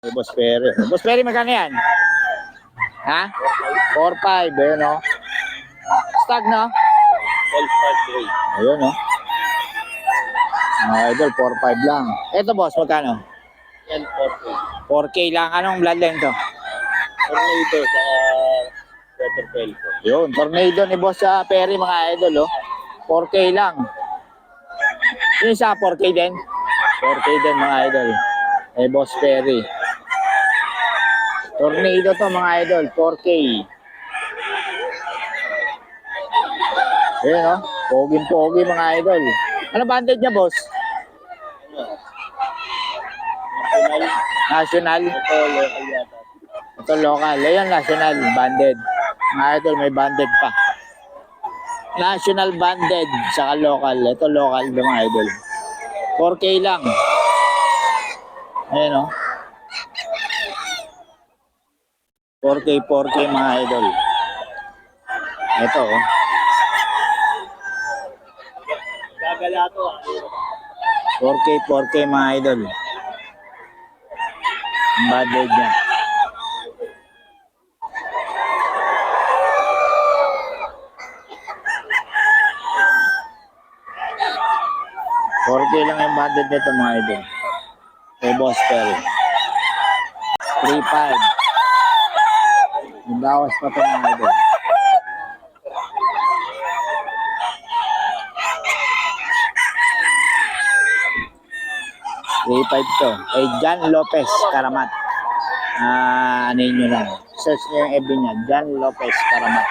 Boss Perry. Boss Perry, magkano yan? Ha? 4-5. Ayun, no? Stag, no? 12.5. Ayun, no? Mga idol, 4-5 lang. Ito, boss, magkano? Yan, 4K. 4K lang. Anong bloodline to? Tornado sa Water Pelco. Yun, tornado ni Boss Perry, mga idol, oh. 4K lang. Yung isa, 4K din? 4K din, mga idol. Boss Perry. Tornado to, mga idol, 4K. Ayun, no? Poging-pogi, mga idol. Ano banded niya, boss? National. National. Ito, local yata. Ito local. Ayan, national. Banded. Mga idol, may banded pa. National banded. Saka local. Ito local, mga idol. 4K lang. Ayan, no? 4K, mga idol. Ito, oh. Gagala to, 4K, mga idol. Ang banded niya. Lang yung banded nito, mga idol. Boss Perry. 3-5. Nabawas pa ito, mga idol. to. Jan Lopez Karamat. Ano yun lang. Search niyo yung FB niya. Jan Lopez Karamat.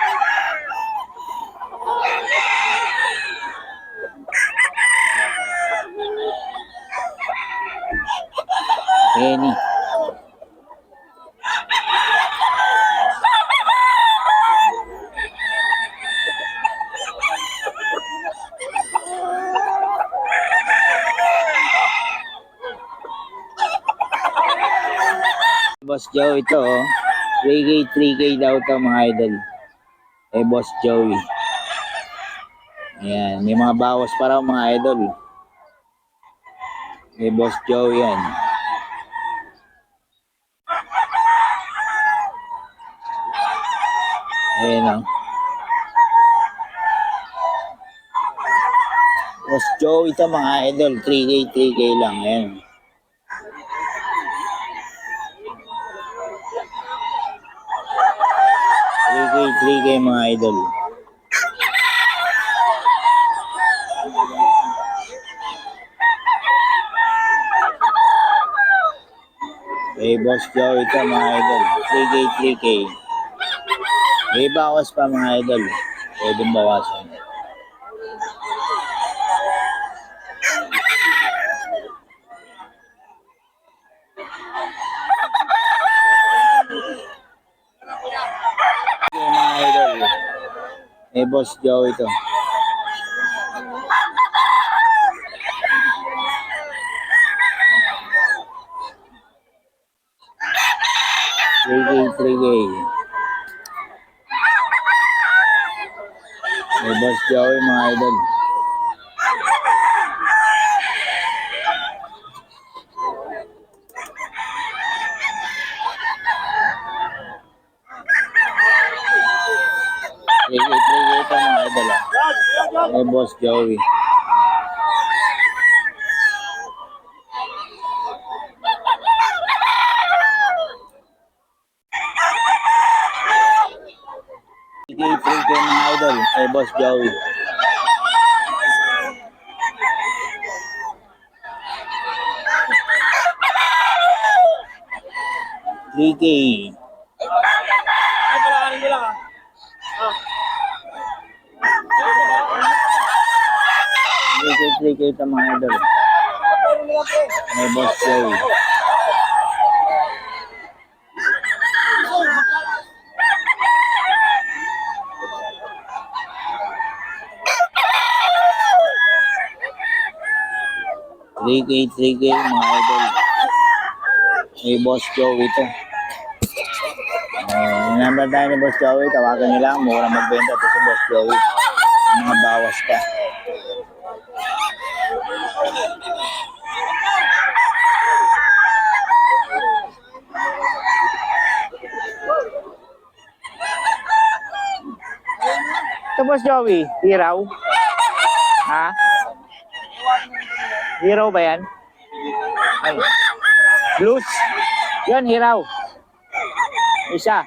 Penny. Boss Joe ito, oh. 3K daw to, mga idol. Boss Joey. Ayan, may mga bawas pa raw, mga idol. Boss Joey yan. Ayan, oh. Boss Joey ito, mga idol. 3K lang. Ayan. 3K, mga idol. Boss Joe ito, mga idol. 3K. May bawas pa, mga idol. Pwedeng bawasan. Mga idol. Boss Joe ito. Three K. Boss Joe, mga idol. Three K ito, mga idol. Boss Joey. Three K, mga idol. Boss Joey. Three K. 3K ito, mga idol. Boss Joey. Three K, mga idol. Boss Joey ito. Number tayo ni Boss Joey. Tawagan nyo lang. Mura magbenta ito si Boss Joey. Mga bawas pa. Boss Joey, hiraw? Ha? Hiraw ba yan? Ay. Blues? Yan, hiraw. Isa.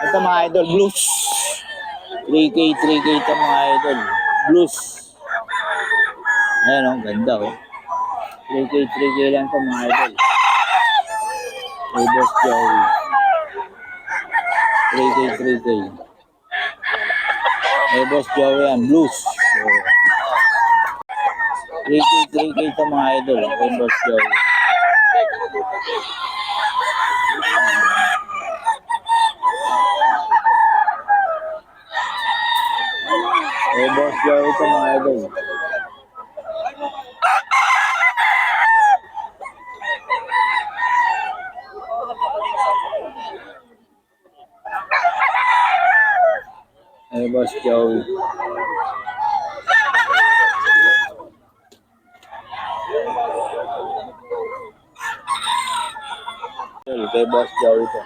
Ito mga idol, blues. 3K ito mga idol. Blues. Ayan o, ganda o. 3K lang ito mga idol. Hey, Boss Joey. 3K. Hey, Boss Joey yan, blues. So, 3K ito mga idol. Hey, Boss Joey. Hey, Boss Joey ito mga idol. Hey, Boss Joey. Kay Boss Joey ito.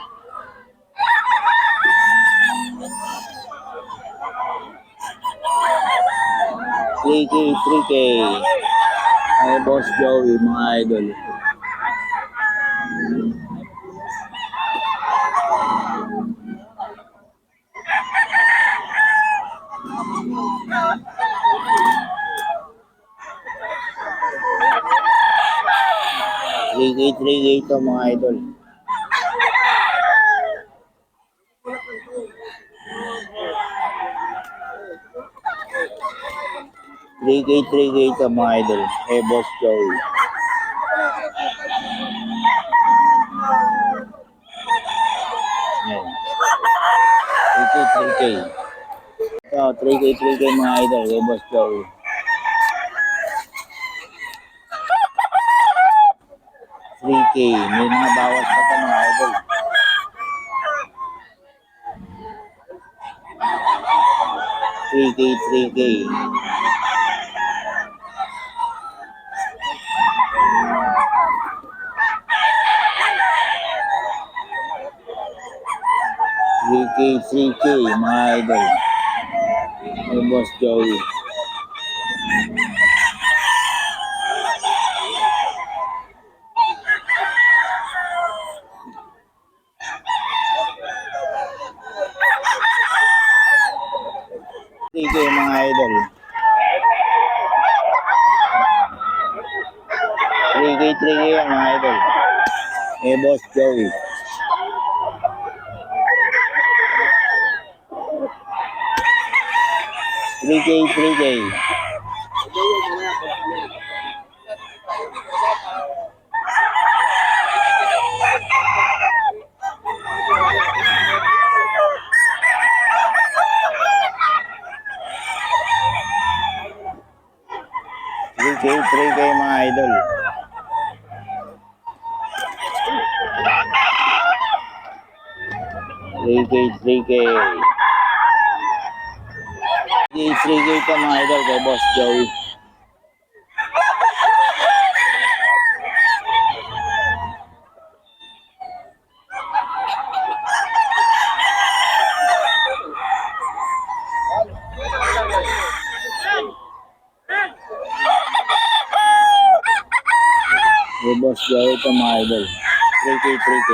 Three K. Hey, Boss Joey, mga idol. Three K ito mga idol. Three K ito mga idol. Hey, Boss Joey. Yan. 3K. Ito, 3K mga idol. Hey, Boss Joey. 3K. May mga bawas pa ito mga idol. 3K. 3K mga idol. Hey, Boss Joey. Mga idol. 3K yan mga idol. Hey, Boss Joey. 3K. 3K mga idol. 3K. 3K ito mga idol kay Boss Joey. Kay Boss Joey ito mga idol. 3K.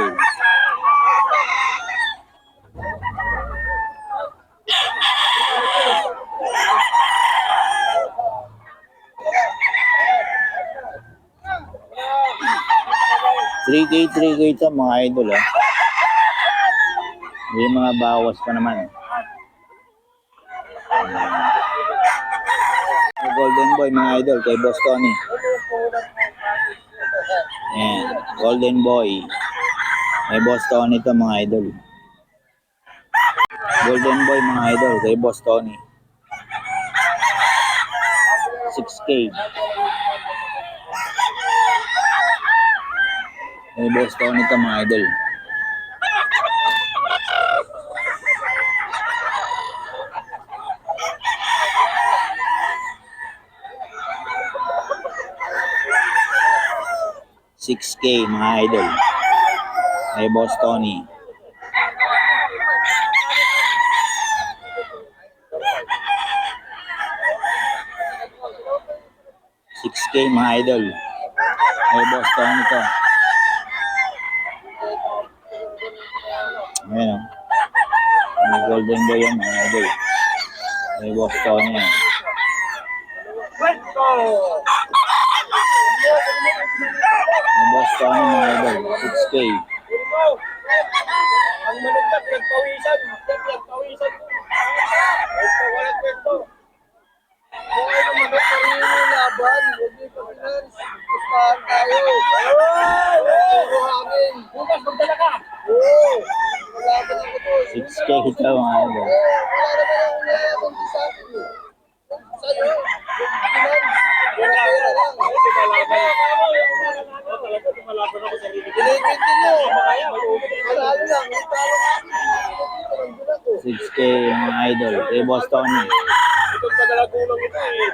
3K ito mga idol ah. May mga bawas pa naman. Golden Boy mga idol kay Boss Tony. Ayan, Golden Boy. Kay Boss Tony ito mga idol. Golden Boy mga idol kay Boss Tony. 6K. Kay Boss Tony ito mga idol. $6K mga idol. Kay Boss Tony. 6K mga idol. May Boston ito. Ayan o. May golden boy yan mga idol. May Boston yan. May Boston yan mga idol. 6K. Ang manok na pinagpawisan. Pinagpawisan ko. Walang kwento. Kung ano manok na rin yung laban, huwag niyo ipag-finance. Gustahan tayo. Puro hangin. Bukas, magdala ka. Oo. Malaban ako to. 6K ito mga idol. Wala naman akong nalaban sa akin. Sa'yo, finance. Wala pera lang. Lumalaban ako sa rin. Pinipinti nyo. Malalo lang. Ang talo namin. Pinipinti ko. 6K mga idol. May Boston. Itong tagalagulang ito eh.